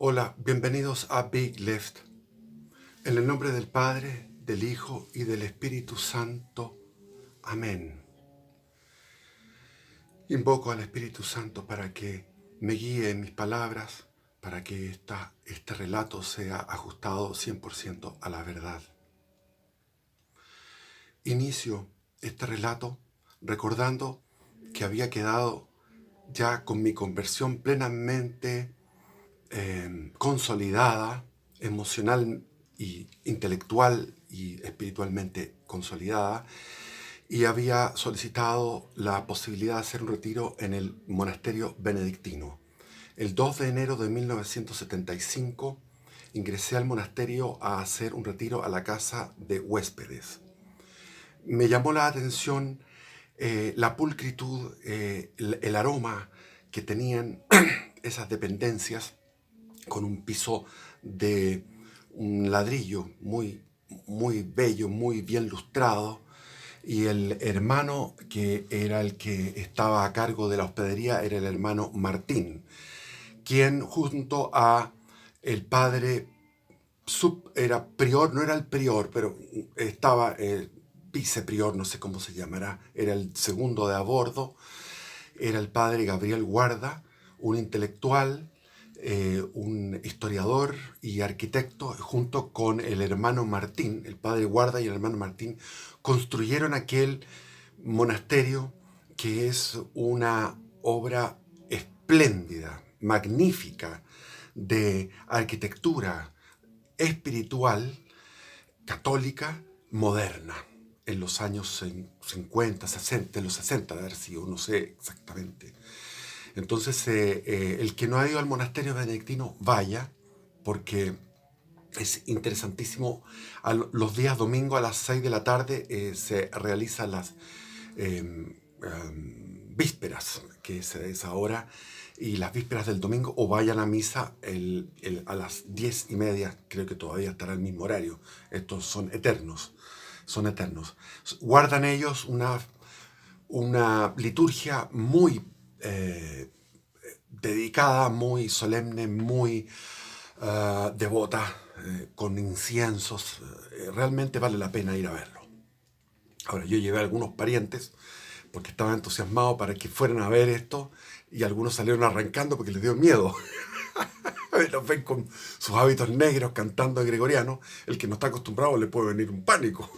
Hola, bienvenidos a Big Lift. En el nombre del Padre, del Hijo y del Espíritu Santo. Amén. Invoco al Espíritu Santo para que me guíe en mis palabras, para que este relato sea ajustado 100% a la verdad. Inicio este relato recordando que había quedado ya con mi conversión plenamente consolidada, emocional y intelectual y espiritualmente consolidada, y había solicitado la posibilidad de hacer un retiro en el monasterio benedictino. El 2 de enero de 1975 ingresé al monasterio a hacer un retiro a la casa de huéspedes. Me llamó la atención la pulcritud, el aroma que tenían esas dependencias, con un piso de un ladrillo muy bello, muy bien lustrado, y el hermano que era el que estaba a cargo de la hospedería era el hermano Martín, quien junto a el padre era prior, no era el prior, pero estaba el viceprior, no sé cómo se llamará, era el segundo de a bordo, era el padre Gabriel Guarda, un intelectual, un historiador y arquitecto. Junto con el hermano Martín, el padre Guarda y el hermano Martín, construyeron aquel monasterio que es una obra espléndida, magnífica, de arquitectura espiritual, católica, moderna, en los años 50, 60, en los 60 de haber sido, no sé exactamente. Entonces, el que no ha ido al monasterio benedictino, vaya, porque es interesantísimo. Los días domingo a las 6 de la tarde se realizan las vísperas, que es esa hora, y las vísperas del domingo, o vayan a misa a las 10:30, creo que todavía estará el mismo horario. Estos son eternos, son eternos. Guardan ellos una liturgia muy dedicada, muy solemne, muy devota, con inciensos. Realmente vale la pena ir a verlo. Ahora, yo llevé a algunos parientes porque estaba entusiasmado para que fueran a ver esto, y algunos salieron arrancando porque les dio miedo. Los ven con sus hábitos negros cantando en gregoriano. El que no está acostumbrado le puede venir un pánico.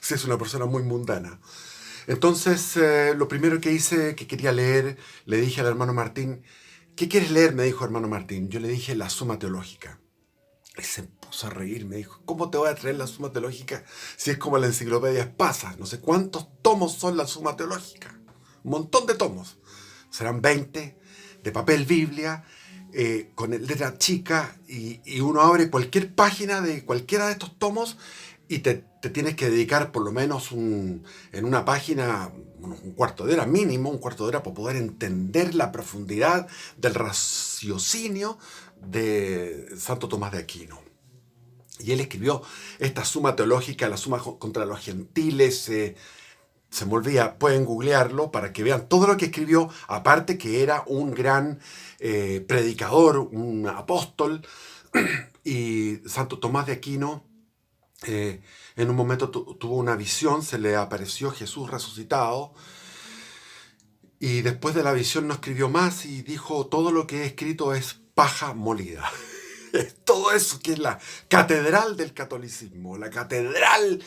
Si es una persona muy mundana. Entonces, lo primero que hice, que quería leer, le dije al hermano Martín: ¿qué quieres leer?, me dijo hermano Martín. Yo le dije la Suma Teológica. Y se puso a reír, me dijo: ¿cómo te voy a traer la Suma Teológica si es como la enciclopedia Espasa? No sé cuántos tomos son la Suma Teológica. Un montón de tomos. Serán 20, de papel Biblia, con letra chica, y uno abre cualquier página de cualquiera de estos tomos y te tienes que dedicar por lo menos en una página, un cuarto de hora mínimo, un cuarto de hora, para poder entender la profundidad del raciocinio de Santo Tomás de Aquino. Y él escribió esta Suma Teológica, la Suma contra los Gentiles. Se me olvida, pueden googlearlo para que vean todo lo que escribió, aparte que era un gran predicador, un apóstol. Y Santo Tomás de Aquino, en un momento tuvo una visión, se le apareció Jesús resucitado, y después de la visión no escribió más y dijo: todo lo que he escrito es paja molida. Todo eso que es la catedral del catolicismo, la catedral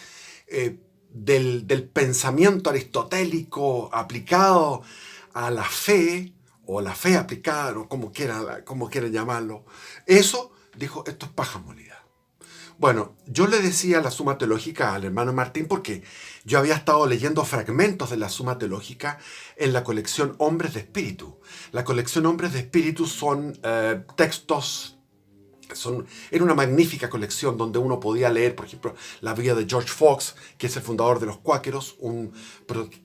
del pensamiento aristotélico aplicado a la fe, o la fe aplicada, ¿no?, como quieran llamarlo. Eso, dijo, esto es paja molida. Bueno, yo le decía la Suma Teológica al hermano Martín porque yo había estado leyendo fragmentos de la Suma Teológica en la colección Hombres de Espíritu. La colección Hombres de Espíritu son textos. Era una magnífica colección donde uno podía leer, por ejemplo, la vida de George Fox, que es el fundador de los cuáqueros, un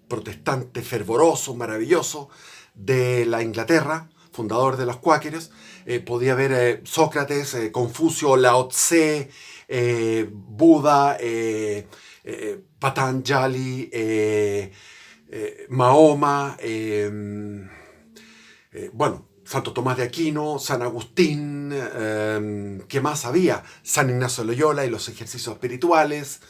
protestante fervoroso, maravilloso, de la Inglaterra, fundador de los cuáqueros. Podía ver Sócrates, Confucio, Lao Tse, Buda, Patanjali, Mahoma, bueno, Santo Tomás de Aquino, San Agustín, ¿qué más había? San Ignacio de Loyola y los ejercicios espirituales.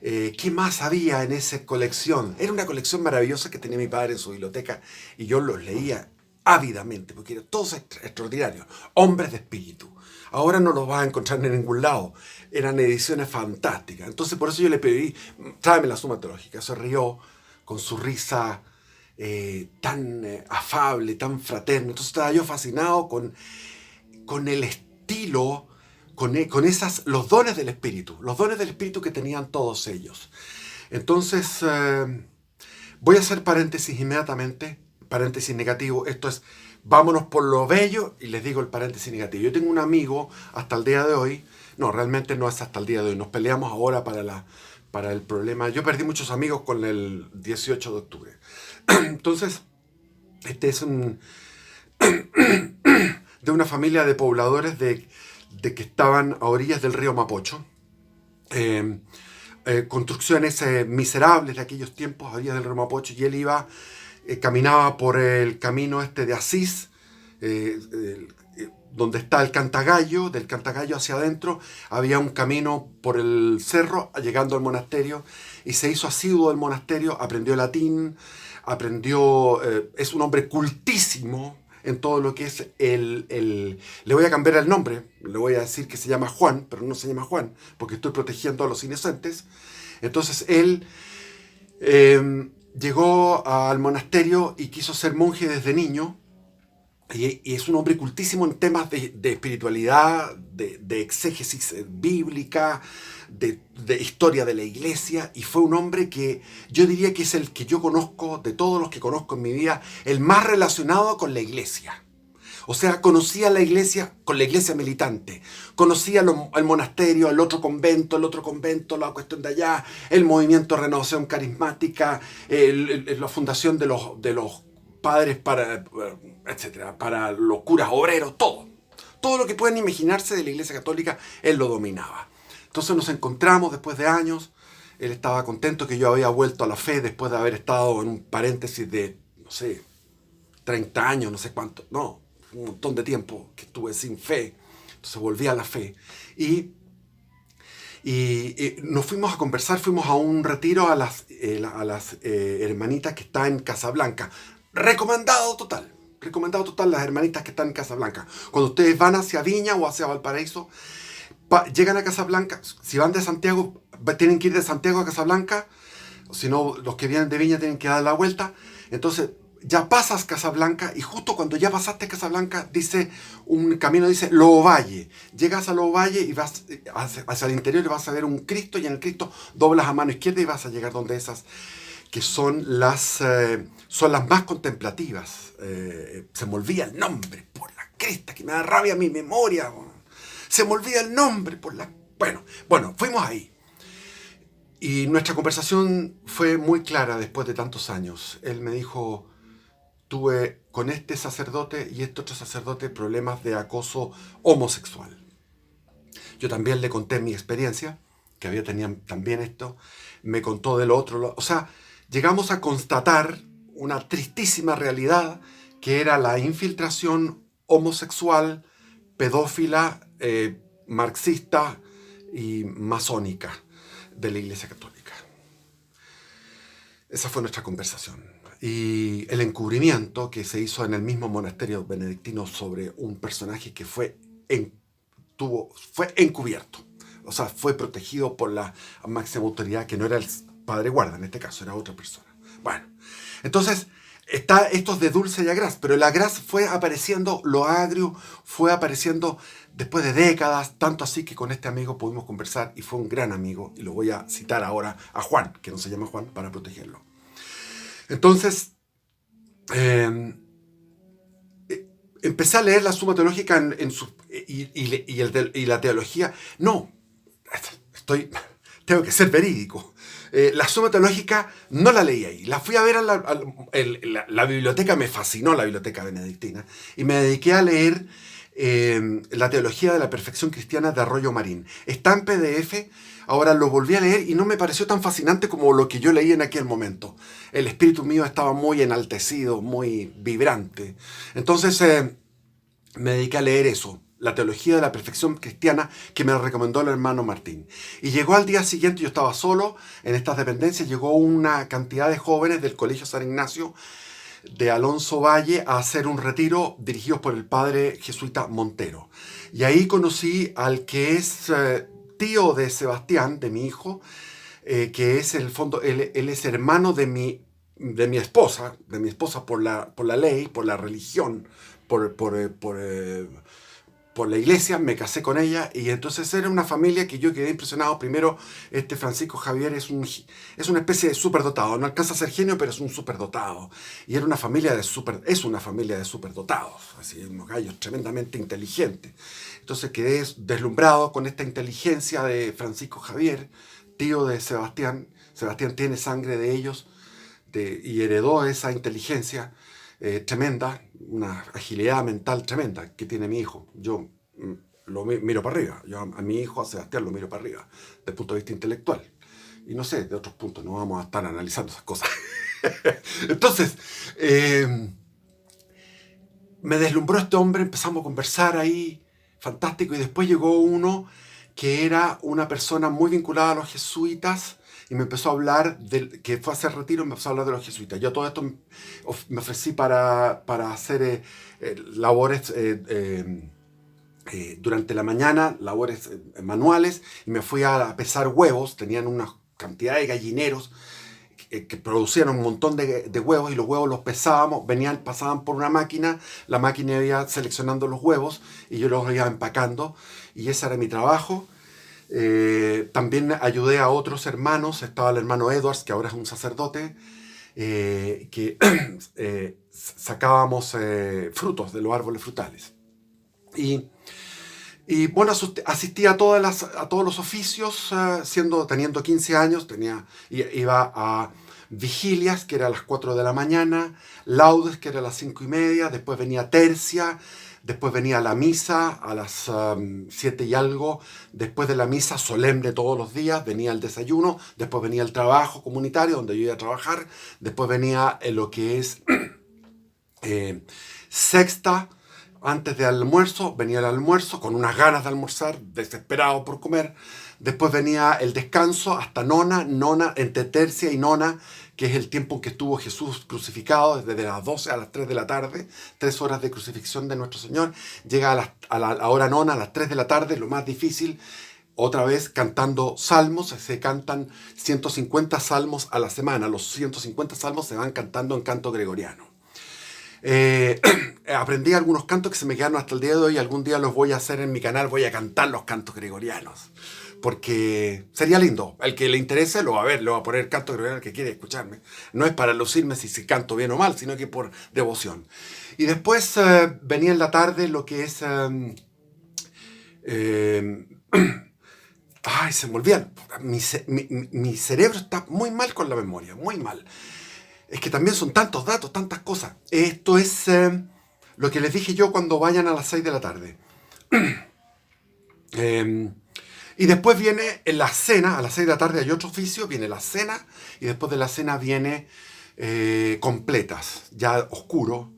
¿Qué más había en esa colección? Era una colección maravillosa que tenía mi padre en su biblioteca y yo los leía ávidamente, porque eran todos extraordinarios, hombres de espíritu. Ahora no los vas a encontrar en ningún lado. Eran ediciones fantásticas. Entonces por eso yo le pedí, tráeme la Suma Teológica. Se rió con su risa tan afable, tan fraterno. Entonces estaba yo fascinado con el estilo, con los dones del espíritu que tenían todos ellos. Entonces, voy a hacer paréntesis inmediatamente, paréntesis negativo. Esto es, vámonos por lo bello y les digo el paréntesis negativo. Yo tengo un amigo hasta el día de hoy, no, realmente no es hasta el día de hoy, nos peleamos ahora para el problema. Yo perdí muchos amigos con el 18 de octubre. Entonces, este es de una familia de pobladores de que estaban a orillas del río Mapocho. Construcciones miserables de aquellos tiempos a orillas del río Mapocho, y él caminaba por el camino de Asís, donde está el Cantagallo. Del Cantagallo hacia adentro había un camino por el cerro llegando al monasterio, y se hizo asiduo del monasterio, aprendió latín, es un hombre cultísimo en todo lo que es le voy a cambiar el nombre, le voy a decir que se llama Juan, pero no se llama Juan, porque estoy protegiendo a los inocentes. Entonces él llegó al monasterio y quiso ser monje desde niño, y es un hombre cultísimo en temas de espiritualidad, de exégesis bíblica, de historia de la iglesia, y fue un hombre que yo diría que es el que yo conozco, de todos los que conozco en mi vida, el más relacionado con la iglesia. O sea, conocía la iglesia con la iglesia militante, conocía el monasterio, el otro convento, la cuestión de allá, el movimiento de renovación carismática, la fundación de los padres etcétera, para los curas obreros, todo lo que pueden imaginarse de la iglesia católica, él lo dominaba. Entonces nos encontramos después de años. Él estaba contento que yo había vuelto a la fe después de haber estado en un paréntesis de, no sé, 30 años, no sé cuánto, no, un montón de tiempo que estuve sin fe. Entonces volví a la fe y nos fuimos a conversar, fuimos a un retiro a las hermanitas que están en Casablanca. Recomendado total las hermanitas que están en Casablanca. Cuando ustedes van hacia Viña o hacia Valparaíso, llegan a Casablanca, si van de Santiago, tienen que ir de Santiago a Casablanca, si no, los que vienen de Viña tienen que dar la vuelta. Entonces, ya pasas Casablanca, y justo cuando ya pasaste Casablanca, un camino dice Loovalle. Llegas a Loovalle y vas hacia el interior y vas a ver un Cristo, y en el Cristo doblas a mano izquierda y vas a llegar donde esas que son las más contemplativas. Se me olvida el nombre, por la cresta, que me da rabia mi memoria. Se me olvida el nombre, Bueno, fuimos ahí. Y nuestra conversación fue muy clara después de tantos años. Él me dijo, tuve con este sacerdote y este otro sacerdote problemas de acoso homosexual. Yo también le conté mi experiencia, que había tenido también esto. Me contó del otro. O sea, llegamos a constatar una tristísima realidad, que era la infiltración homosexual, pedófila, marxista y masónica de la Iglesia Católica. Esa fue nuestra conversación. Y el encubrimiento que se hizo en el mismo monasterio benedictino sobre un personaje que fue encubierto. O sea, fue protegido por la máxima autoridad, que no era el padre guarda, en este caso era otra persona. Bueno, entonces está esto de dulce y agraz, pero el agraz fue apareciendo, lo agrio fue apareciendo después de décadas, tanto así que con este amigo pudimos conversar, y fue un gran amigo, y lo voy a citar ahora a Juan, que no se llama Juan, para protegerlo. Entonces, empecé a leer la Suma Teológica y la teología. No, tengo que ser verídico. La Suma Teológica no la leí ahí. La fui a ver a la biblioteca. Me fascinó la biblioteca benedictina. Y me dediqué a leer la Teología de la Perfección Cristiana de Arroyo Marín. Está en PDF. Ahora lo volví a leer y no me pareció tan fascinante como lo que yo leí en aquel momento. El espíritu mío estaba muy enaltecido, muy vibrante. Entonces me dediqué a leer eso, la teología de la perfección cristiana, que me recomendó el hermano Martín. Y llegó al día siguiente, yo estaba solo en estas dependencias, llegó una cantidad de jóvenes del Colegio San Ignacio de Alonso Valle a hacer un retiro dirigidos por el padre jesuita Montero. Y ahí conocí al que es tío de Sebastián, de mi hijo, que es en el fondo, él es hermano de mi esposa por la ley, por la religión, por la iglesia, me casé con ella y entonces era una familia que yo quedé impresionado. Primero, este Francisco Javier es una especie de superdotado, no alcanza a ser genio, pero es un superdotado. Y era una familia es una familia de superdotados, así, unos gallos tremendamente inteligentes. Entonces quedé deslumbrado con esta inteligencia de Francisco Javier, tío de Sebastián. Sebastián tiene sangre de ellos y heredó esa inteligencia tremenda, una agilidad mental tremenda que tiene mi hijo. Yo lo miro para arriba. Yo a mi hijo, a Sebastián, lo miro para arriba, desde el punto de vista intelectual. Y no sé, de otros puntos, no vamos a estar analizando esas cosas. Entonces, me deslumbró este hombre, empezamos a conversar ahí, fantástico, y después llegó uno que era una persona muy vinculada a los jesuitas, y me empezó a hablar, que fue a hacer retiro, me empezó a hablar de los jesuitas. Yo todo esto me ofrecí para hacer labores durante la mañana, labores manuales, y me fui a pesar huevos. Tenían una cantidad de gallineros que producían un montón de huevos, y los huevos los pesábamos, pasaban por una máquina, la máquina iba seleccionando los huevos y yo los iba empacando, y ese era mi trabajo. También ayudé a otros hermanos. Estaba el hermano Edwards, que ahora es un sacerdote, que sacábamos frutos de los árboles frutales. Y bueno, asistí a todos los oficios, teniendo 15 años, iba a vigilias, que era a las 4 de la mañana, laudes, que era a las 5:30, después venía tercia, después venía la misa a las 7 y algo, después de la misa solemne todos los días, venía el desayuno, después venía el trabajo comunitario, donde yo iba a trabajar, después venía lo que es sexta. Antes del almuerzo, venía el almuerzo, con unas ganas de almorzar, desesperado por comer. Después venía el descanso hasta nona, entre tercia y nona, que es el tiempo en que estuvo Jesús crucificado, desde las 12 a las 3 de la tarde, 3 horas de crucifixión de nuestro Señor. Llega a la hora nona, a las 3 de la tarde, lo más difícil, otra vez cantando salmos. Se cantan 150 salmos a la semana. Los 150 salmos se van cantando en canto gregoriano. Aprendí algunos cantos que se me quedaron hasta el día de hoy. Algún día los voy a hacer en mi canal, voy a cantar los cantos gregorianos, porque sería lindo. Al que le interese lo va a ver, lo va a poner canto gregoriano, el que quiere escucharme. No es para lucirme si canto bien o mal, sino que por devoción. Y después venía en la tarde lo que es... ay, se me olvidan. Mi cerebro está muy mal con la memoria, muy mal. Es que también son tantos datos, tantas cosas. Esto es lo que les dije yo cuando vayan a las 6 de la tarde. Y después viene la cena. A las 6 de la tarde hay otro oficio, viene la cena, y después de la cena viene completas, ya oscuro,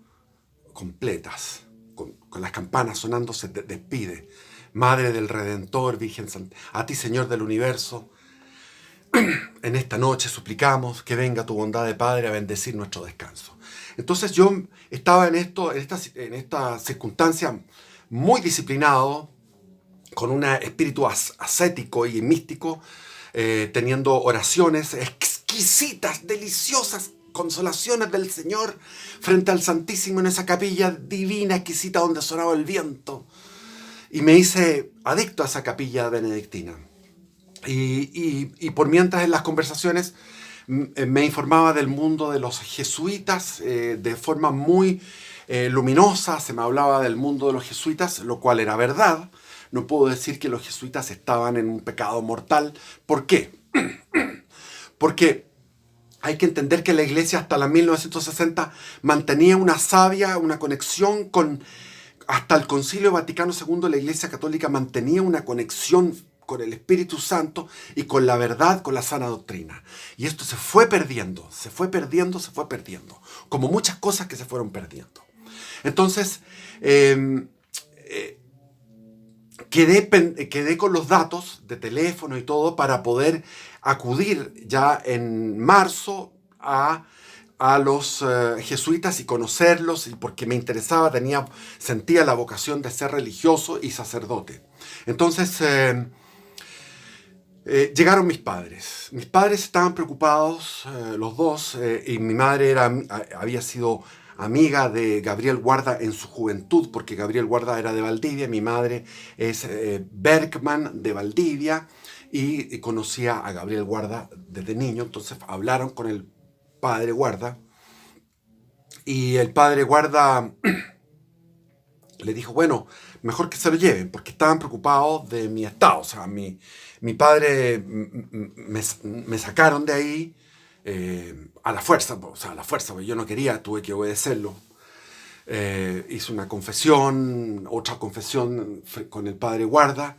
completas, con las campanas sonando, se despide. Madre del Redentor, Virgen Santa, a ti, Señor del Universo, en esta noche suplicamos que venga tu bondad de Padre a bendecir nuestro descanso. Entonces yo estaba en esta circunstancia muy disciplinado, con un espíritu ascético y místico, teniendo oraciones exquisitas, deliciosas, consolaciones del Señor frente al Santísimo en esa capilla divina, exquisita, donde sonaba el viento. Y me hice adicto a esa capilla benedictina. Y por mientras en las conversaciones me informaba del mundo de los jesuitas de forma muy luminosa. Se me hablaba del mundo de los jesuitas, lo cual era verdad. No puedo decir que los jesuitas estaban en un pecado mortal. ¿Por qué? Porque hay que entender que la Iglesia hasta la 1960 mantenía una conexión con... Hasta el Concilio Vaticano II, la Iglesia Católica mantenía una conexión con el Espíritu Santo y con la verdad, con la sana doctrina. Y esto se fue perdiendo, como muchas cosas que se fueron perdiendo. Entonces, quedé con los datos de teléfono y todo para poder acudir ya en marzo a los jesuitas y conocerlos, y porque me interesaba, sentía la vocación de ser religioso y sacerdote. Entonces llegaron mis padres. Mis padres estaban preocupados, los dos, y mi madre había sido amiga de Gabriel Guarda en su juventud, porque Gabriel Guarda era de Valdivia, mi madre es Bergman de Valdivia, y conocía a Gabriel Guarda desde niño. Entonces hablaron con el padre Guarda, y el padre Guarda le dijo, bueno, mejor que se lo lleven, porque estaban preocupados de mi estado. O sea, mi padre me sacaron de ahí a la fuerza, o sea, a la fuerza, porque yo no quería, tuve que obedecerlo. Hice una confesión, otra confesión con el padre Guarda,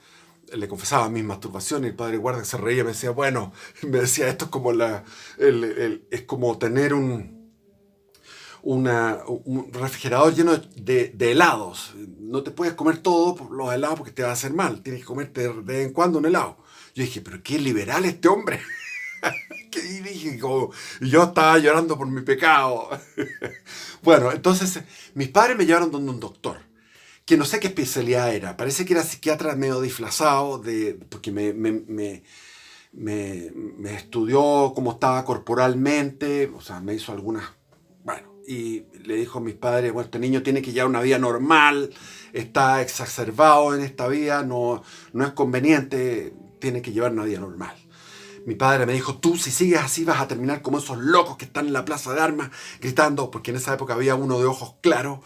le confesaba mis masturbaciones, y el padre Guarda se reía y me decía, bueno, me decía, esto es como es como tener un refrigerador lleno de helados. No te puedes comer todos los helados porque te va a hacer mal. Tienes que comerte de vez en cuando un helado. Yo dije, pero qué liberal este hombre. Y dije, yo estaba llorando por mi pecado. Bueno, entonces mis padres me llevaron donde un doctor, que no sé qué especialidad era. Parece que era psiquiatra medio disfrazado, porque me estudió cómo estaba corporalmente, o sea, me hizo algunas... Bueno, y le dijo a mis padres, bueno, este niño tiene que llevar una vida normal, está exacerbado en esta vida, no es conveniente, tiene que llevar una vida normal. Mi padre me dijo, tú si sigues así vas a terminar como esos locos que están en la plaza de armas gritando, porque en esa época había uno de ojos claros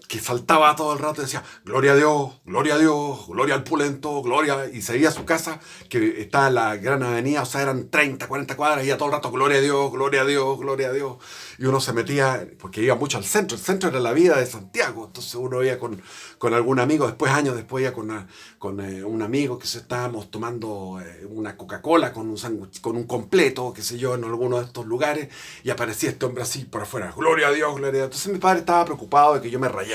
que saltaba todo el rato y decía, gloria a Dios, gloria a Dios, gloria al pulento, gloria, y se iba a su casa, que está en la gran avenida, o sea, eran 30, 40 cuadras, y iba todo el rato, gloria a Dios, gloria a Dios, gloria a Dios, y uno se metía, porque iba mucho al centro, el centro era la vida de Santiago, entonces uno iba con algún amigo, años después iba con un amigo que estábamos tomando una Coca-Cola con un sándwich, con un completo, qué sé yo, en alguno de estos lugares, y aparecía este hombre así por afuera, gloria a Dios, gloria a Dios. Entonces mi padre estaba preocupado de que yo me rayara.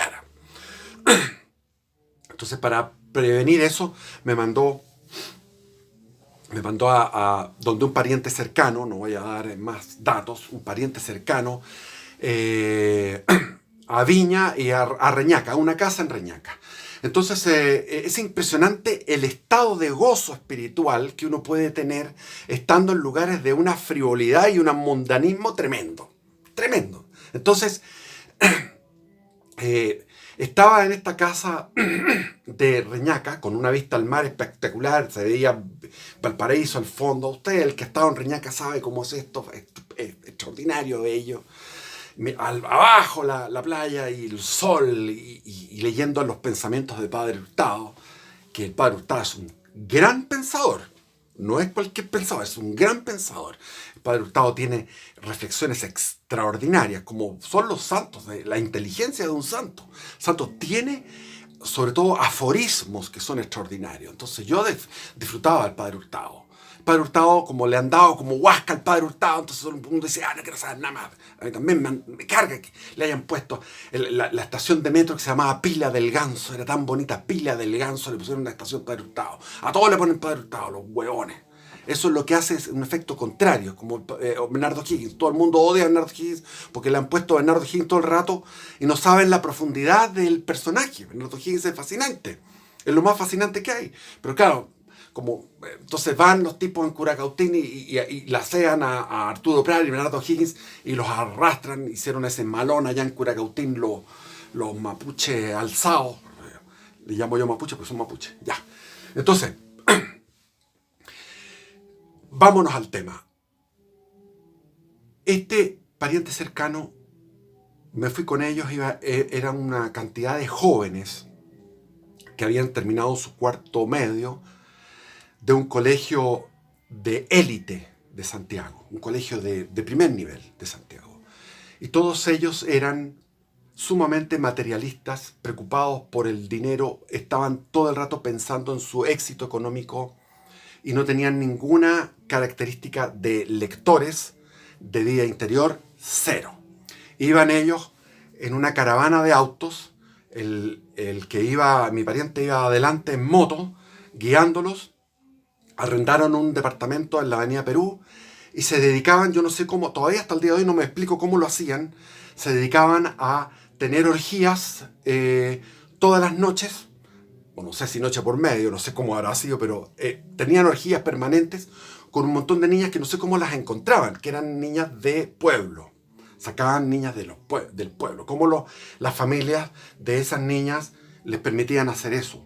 Entonces, para prevenir eso, me mandó a donde un pariente cercano, no voy a dar más datos, un pariente cercano, a Viña y a Reñaca, a una casa en Reñaca. Entonces es impresionante el estado de gozo espiritual que uno puede tener estando en lugares de una frivolidad y un mundanismo tremendo. Tremendo. Entonces, estaba en esta casa de Reñaca con una vista al mar espectacular, se veía Valparaíso al fondo. Usted, el que ha estado en Reñaca, sabe cómo es esto, es extraordinario, bello. Abajo la playa y el sol, y leyendo los pensamientos de Padre Hurtado, que el Padre Hurtado es un gran pensador, no es cualquier pensador, es un gran pensador. El Padre Hurtado tiene reflexiones extraordinarias, como son los santos, la inteligencia de un santo. El santo tiene, sobre todo, aforismos que son extraordinarios. Entonces yo disfrutaba del Padre Hurtado. El Padre Hurtado, como le han dado como huasca al Padre Hurtado, entonces todo el mundo dice, no quiero saber nada más. A mí también me carga que le hayan puesto la estación de metro que se llamaba Pila del Ganso, era tan bonita, Pila del Ganso, le pusieron una estación Padre Hurtado. A todos le ponen Padre Hurtado, los hueones. Eso es lo que hace, es un efecto contrario, como Bernardo Higgins. Todo el mundo odia a Bernardo Higgins porque le han puesto a Bernardo Higgins todo el rato y no saben la profundidad del personaje. Bernardo Higgins es fascinante, es lo más fascinante que hay. Pero claro, entonces van los tipos en Curacautín y la sean a Arturo Prat y Bernardo Higgins y los arrastran, hicieron ese malón allá en Curacautín, los mapuches alzados. Le llamo yo mapuche porque son mapuches. Ya. Entonces, vámonos al tema. Este pariente cercano, me fui con ellos, eran una cantidad de jóvenes que habían terminado su cuarto medio de un colegio de élite de Santiago, un colegio de primer nivel de Santiago. Y todos ellos eran sumamente materialistas, preocupados por el dinero, estaban todo el rato pensando en su éxito económico y no tenían ninguna característica de lectores, de vida interior, cero. Iban ellos en una caravana de autos mi pariente iba adelante en moto, guiándolos. Arrendaron un departamento en la Avenida Perú y se dedicaban, yo no sé cómo, todavía hasta el día de hoy no me explico cómo lo hacían, se dedicaban a tener orgías todas las noches, o no sé si noche por medio, no sé cómo habrá sido, pero tenían orgías permanentes con un montón de niñas que no sé cómo las encontraban, que eran niñas de pueblo. Sacaban niñas del pueblo. Cómo las familias de esas niñas les permitían hacer eso.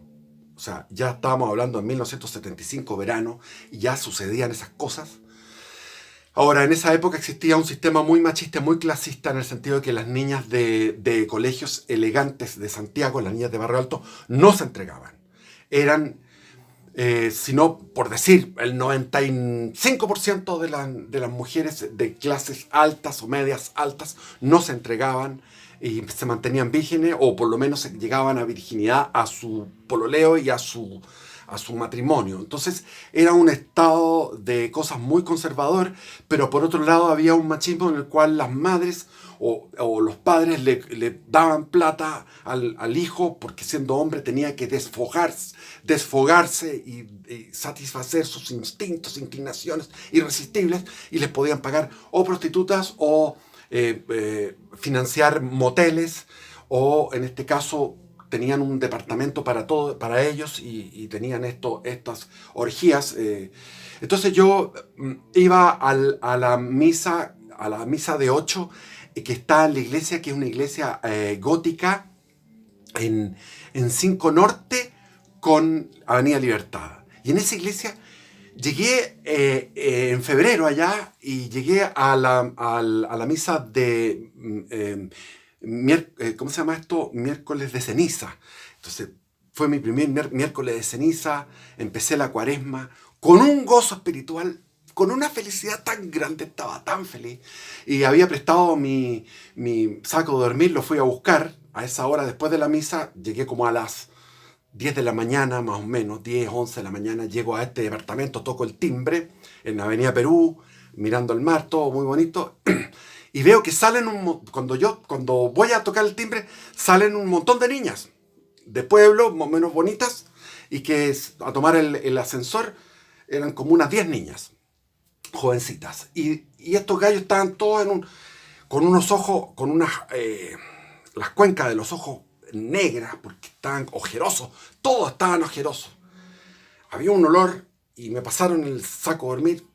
O sea, ya estábamos hablando en 1975, verano, y ya sucedían esas cosas. Ahora, en esa época existía un sistema muy machista, muy clasista, en el sentido de que las niñas de colegios elegantes de Santiago, las niñas de Barrio Alto, no se entregaban. Eran, sino por decir, el 95% de las mujeres de clases altas o medias altas no se entregaban y se mantenían vírgenes, o por lo menos llegaban a virginidad a su pololeo y a su matrimonio. Entonces era un estado de cosas muy conservador, pero por otro lado había un machismo en el cual las madres o los padres le daban plata al hijo, porque siendo hombre tenía que desfogarse y satisfacer sus instintos, inclinaciones irresistibles, y les podían pagar o prostitutas o financiar moteles, o en este caso tenían un departamento para ellos, y tenían estas orgías. Entonces yo iba a la misa de 8, que está en la iglesia, que es una iglesia gótica en 5 Norte con Avenida Libertad. Y en esa iglesia llegué en febrero allá, y llegué a la misa de ¿cómo se llama esto? Miércoles de ceniza. Entonces fue mi primer miércoles de ceniza. Empecé la cuaresma con un gozo espiritual, con una felicidad tan grande, estaba tan feliz. Y había prestado mi saco de dormir, lo fui a buscar a esa hora después de la misa. Llegué como a las 10 de la mañana, más o menos, 10, 11 de la mañana. Llego a este departamento, toco el timbre en la Avenida Perú, mirando el mar, todo muy bonito. Y veo que cuando voy a tocar el timbre, salen un montón de niñas de pueblo, más o menos bonitas, y que a tomar el ascensor eran como unas 10 niñas, jovencitas. Y estos gallos estaban todos con unos ojos, las cuencas de los ojos negras, porque estaban ojerosos, todos estaban ojerosos. Había un olor, y me pasaron el saco de dormir,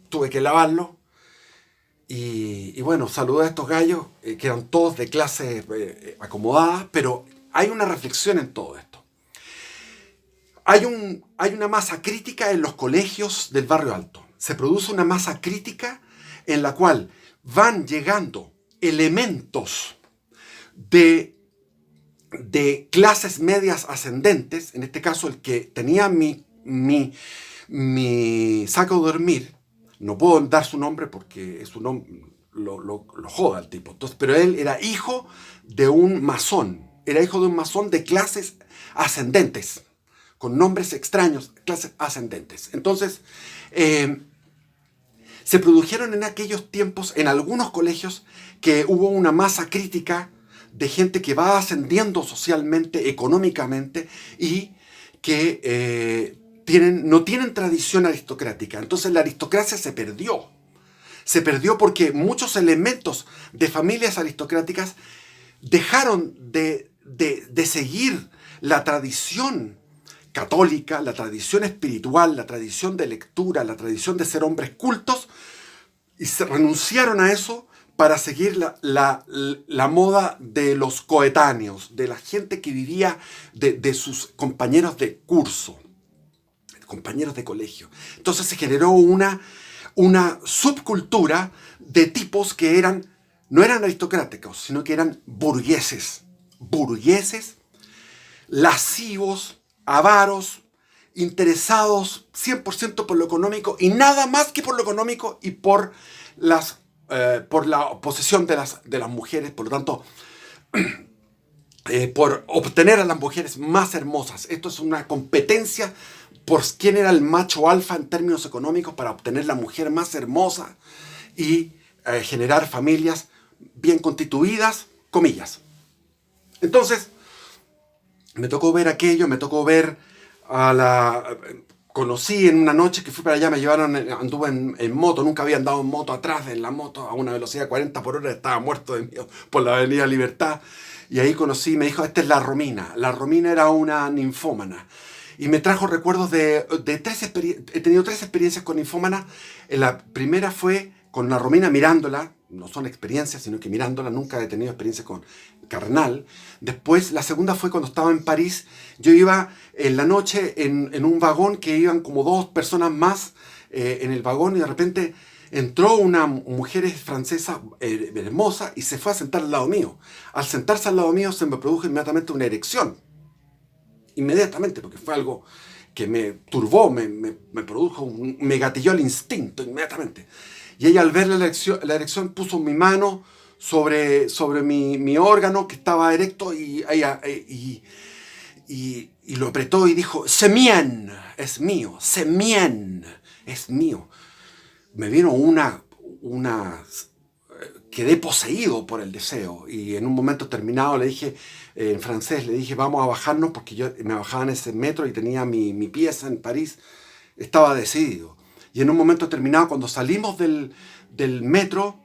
tuve que lavarlo. Y bueno, saludé a estos gallos, que eran todos de clase acomodada, pero hay una reflexión en todo esto. Hay una masa crítica en los colegios del Barrio Alto. Se produce una masa crítica en la cual van llegando elementos de clases medias ascendentes. En este caso, el que tenía mi saco de dormir, no puedo dar su nombre porque es un nombre, lo joda el tipo. Entonces, pero él era hijo de un masón. Era hijo de un masón de clases ascendentes, con nombres extraños, clases ascendentes. Entonces, se produjeron en aquellos tiempos, en algunos colegios, que hubo una masa crítica de gente que va ascendiendo socialmente, económicamente, y que no tienen tradición aristocrática. Entonces la aristocracia se perdió. Se perdió porque muchos elementos de familias aristocráticas dejaron de seguir la tradición católica, la tradición espiritual, la tradición de lectura, la tradición de ser hombres cultos, y se renunciaron a eso para seguir la moda de los coetáneos, de la gente que vivía de sus compañeros de curso, compañeros de colegio. Entonces se generó una subcultura de tipos que no eran aristocráticos, sino que eran burgueses, lascivos, avaros, interesados 100% por lo económico, y nada más que por lo económico, y por la posesión de las mujeres. Por lo tanto, por obtener a las mujeres más hermosas. Esto es una competencia por quién era el macho alfa en términos económicos, para obtener la mujer más hermosa y generar familias bien constituidas, comillas. Entonces, Me tocó ver aquello, me tocó ver a la... Conocí en una noche que fui para allá, me llevaron, anduve en moto, nunca había andado en moto atrás de la moto a una velocidad de 40 por hora, estaba muerto de miedo por la avenida Libertad. Y ahí conocí, me dijo, esta es la Romina. La Romina era una ninfómana. Y me trajo recuerdos de tres experiencias. He tenido tres experiencias con ninfómanas. La primera fue con la Romina mirándola. No son experiencias, sino que mirándola. Nunca he tenido experiencias con carnal. Después, la segunda fue cuando estaba en París. Yo iba en la noche en un vagón que iban como dos personas más en el vagón y de repente entró una mujer francesa hermosa y se fue a sentar al lado mío. Al sentarse al lado mío se me produjo inmediatamente una erección. Inmediatamente, porque fue algo que me turbó, me produjo, me gatilló el instinto inmediatamente. Y ella al ver la erección puso mi mano sobre mi órgano que estaba erecto y lo apretó y dijo, c'est mien, es mío, c'est mien, es mío. Me vino quedé poseído por el deseo y en un momento terminado le dije, en francés, le dije, vamos a bajarnos porque yo me bajaba en ese metro y tenía mi pieza en París, estaba decidido. Y en un momento terminado, cuando salimos del metro,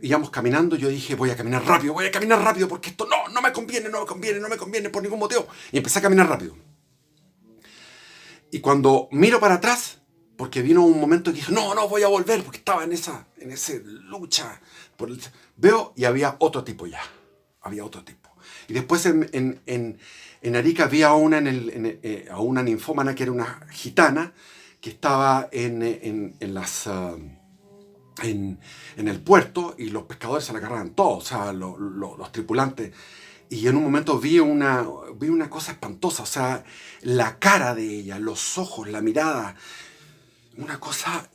íbamos caminando, yo dije, voy a caminar rápido, porque esto no me conviene por ningún motivo. Y empecé a caminar rápido. Y cuando miro para atrás, porque vino un momento que dije, no, voy a volver, porque estaba en esa lucha. Veo y había otro tipo ya. Había otro tipo. Y después en Arica había a una ninfómana que era una gitana, que estaba en el puerto y los pescadores se la agarraban todos, o sea, los tripulantes. Y en un momento vi una cosa espantosa, o sea, la cara de ella, los ojos, la mirada, una cosa,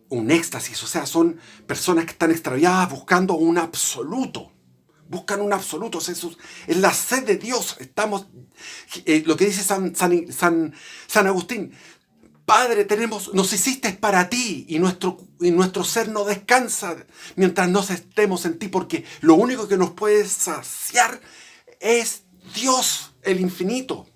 un éxtasis, o sea, son personas que están extraviadas buscando un absoluto. Buscan un absoluto, o sea, es la sed de Dios. Estamos, lo que dice San Agustín, Padre, nos hiciste para ti y nuestro ser no descansa mientras no estemos en ti, porque lo único que nos puede saciar es Dios, el infinito,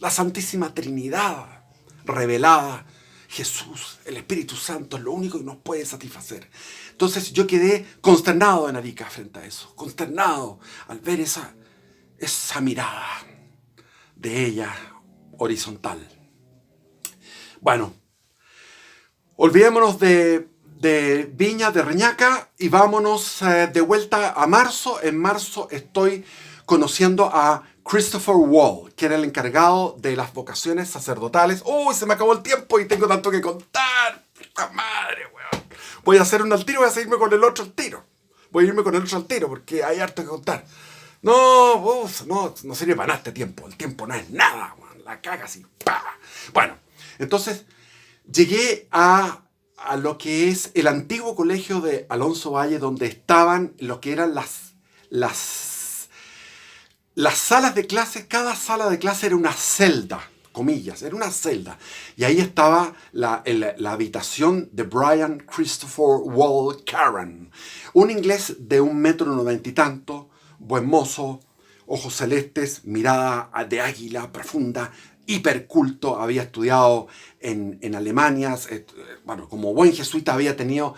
la Santísima Trinidad revelada, Jesús, el Espíritu Santo, es lo único que nos puede satisfacer. Entonces yo quedé consternado en Arica frente a eso, consternado al ver esa mirada de ella horizontal. Bueno, olvidémonos de Viña, de Reñaca y vámonos de vuelta a marzo. En marzo estoy conociendo a Christopher Wall, que era el encargado de las vocaciones sacerdotales. ¡Uy, se me acabó el tiempo y tengo tanto que contar! ¡Puta madre, weón! Voy a hacer uno al tiro y voy a seguirme con el otro al tiro. Voy a irme con el otro al tiro porque hay harto que contar. No sirve para nada este tiempo. El tiempo no es nada, weón. La caga así. ¡Pah! Bueno. Entonces, llegué a lo que es el antiguo colegio de Alonso Valle, donde estaban lo que eran las salas de clase. Cada sala de clase era una celda, comillas, era una celda. Y ahí estaba la habitación de Brian Christopher Wall Caron, un inglés de 1,90 m y tanto, buen mozo, ojos celestes, mirada de águila profunda, hiperculto, había estudiado en Alemania, bueno, como buen jesuita había tenido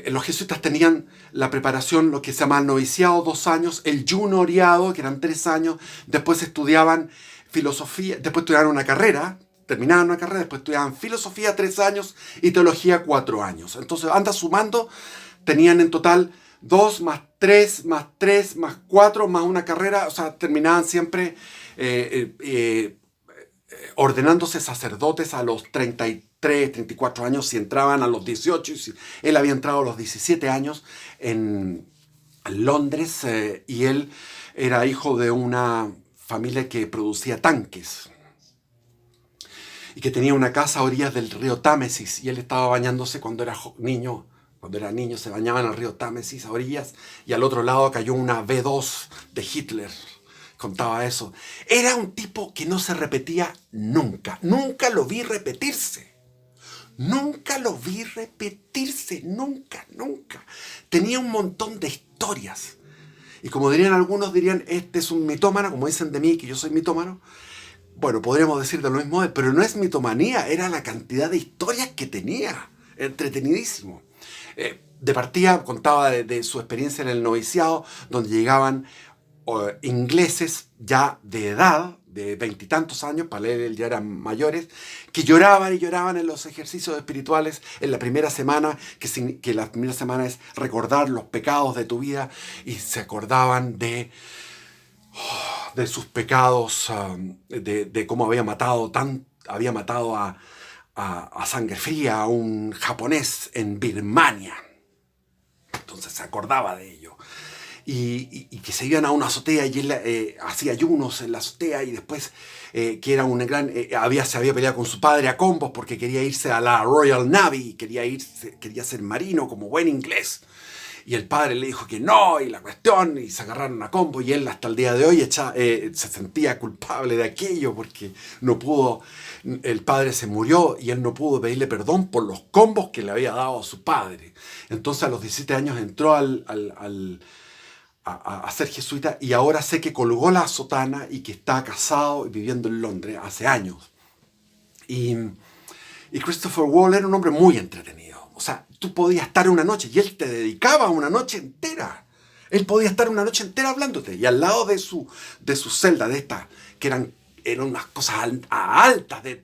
los jesuitas tenían la preparación, lo que se llama el noviciado, 2 años, el junioriado, que eran 3 años, después estudiaban filosofía, después estudiaban una carrera, terminaban una carrera, después estudiaban filosofía 3 años y teología 4 años. Entonces, anda sumando, tenían en total 2 más 3 más 3 más 4 más una carrera, o sea, terminaban siempre ordenándose sacerdotes a los 33, 34 años, si entraban a los 18, él había entrado a los 17 años en Londres y él era hijo de una familia que producía tanques y que tenía una casa a orillas del río Támesis, y él estaba bañándose cuando era niño. Cuando era niño se bañaba en el río Támesis a orillas, y al otro lado cayó una B-2 de Hitler. Contaba eso. Era un tipo que no se repetía nunca. Nunca lo vi repetirse. Nunca. Tenía un montón de historias. Y como dirían algunos, dirían, este es un mitómano, como dicen de mí, que yo soy mitómano. Bueno, podríamos decir de lo mismo, pero no es mitomanía, era la cantidad de historias que tenía. Entretenidísimo. De partida contaba de su experiencia en el noviciado, donde llegaban ingleses ya de edad, de veintitantos años, para leer ya eran mayores, que lloraban y lloraban en los ejercicios espirituales en la primera semana, que la primera semana es recordar los pecados de tu vida, y se acordaban de sus pecados, de cómo había matado a sangre fría a un japonés en Birmania. Entonces se acordaba de ello. Y que se iban a una azotea y él hacía ayunos en la azotea, y después que era un gran... se había peleado con su padre a combos porque quería irse a la Royal Navy, quería ser marino como buen inglés. Y el padre le dijo que no, y la cuestión, y se agarraron a combo, y él hasta el día de hoy se sentía culpable de aquello porque no pudo, el padre se murió y él no pudo pedirle perdón por los combos que le había dado a su padre. Entonces a los 17 años entró a ser jesuita, y ahora sé que colgó la sotana y que está casado y viviendo en Londres hace años. Y Christopher Wall era un hombre muy entretenido. O sea, tú podías estar una noche y él te dedicaba una noche entera. Él podía estar una noche entera hablándote. Y al lado de su celda, de estas, que eran unas cosas altas, de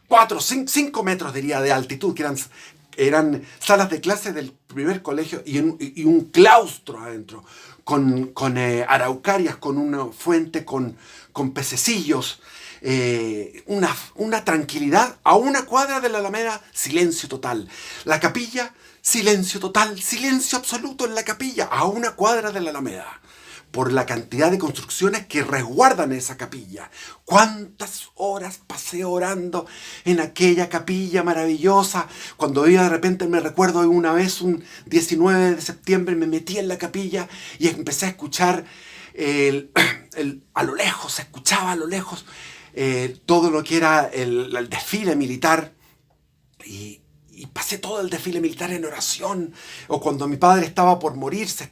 4 o 5 metros, diría, de altitud, que eran salas de clase del primer colegio, y un claustro adentro, con araucarias, con una fuente, con pececillos. Una tranquilidad. A una cuadra de la Alameda, silencio total. La capilla, silencio total, silencio absoluto en la capilla, a una cuadra de la Alameda, por la cantidad de construcciones que resguardan esa capilla. ¿Cuántas horas pasé orando en aquella capilla maravillosa? Cuando iba, de repente me recuerdo una vez, un 19 de septiembre, me metí en la capilla y empecé a escuchar a lo lejos, se escuchaba a lo lejos todo lo que era el desfile militar, y pasé todo el desfile militar en oración. O cuando mi padre estaba por morirse,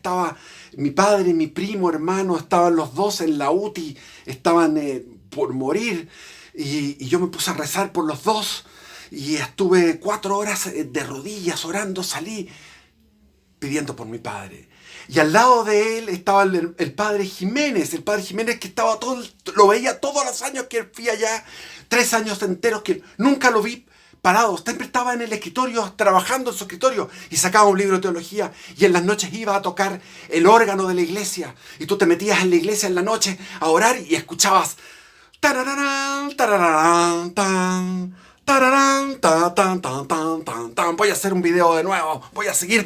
mi padre, mi primo hermano, estaban los dos en la UTI, estaban por morir, y yo me puse a rezar por los dos, y estuve 4 horas de rodillas orando, salí pidiendo por mi padre. Y al lado de él estaba el padre Jiménez, que estaba lo veía todos los años que fui allá, 3 años enteros que nunca lo vi parado, siempre estaba en el escritorio, trabajando en su escritorio, y sacaba un libro de teología, y en las noches iba a tocar el órgano de la iglesia, y tú te metías en la iglesia en la noche a orar y escuchabas tararán, tararán, tan, tararán, tan, tan, tan, tan, tan. Voy a hacer un video de nuevo, voy a seguir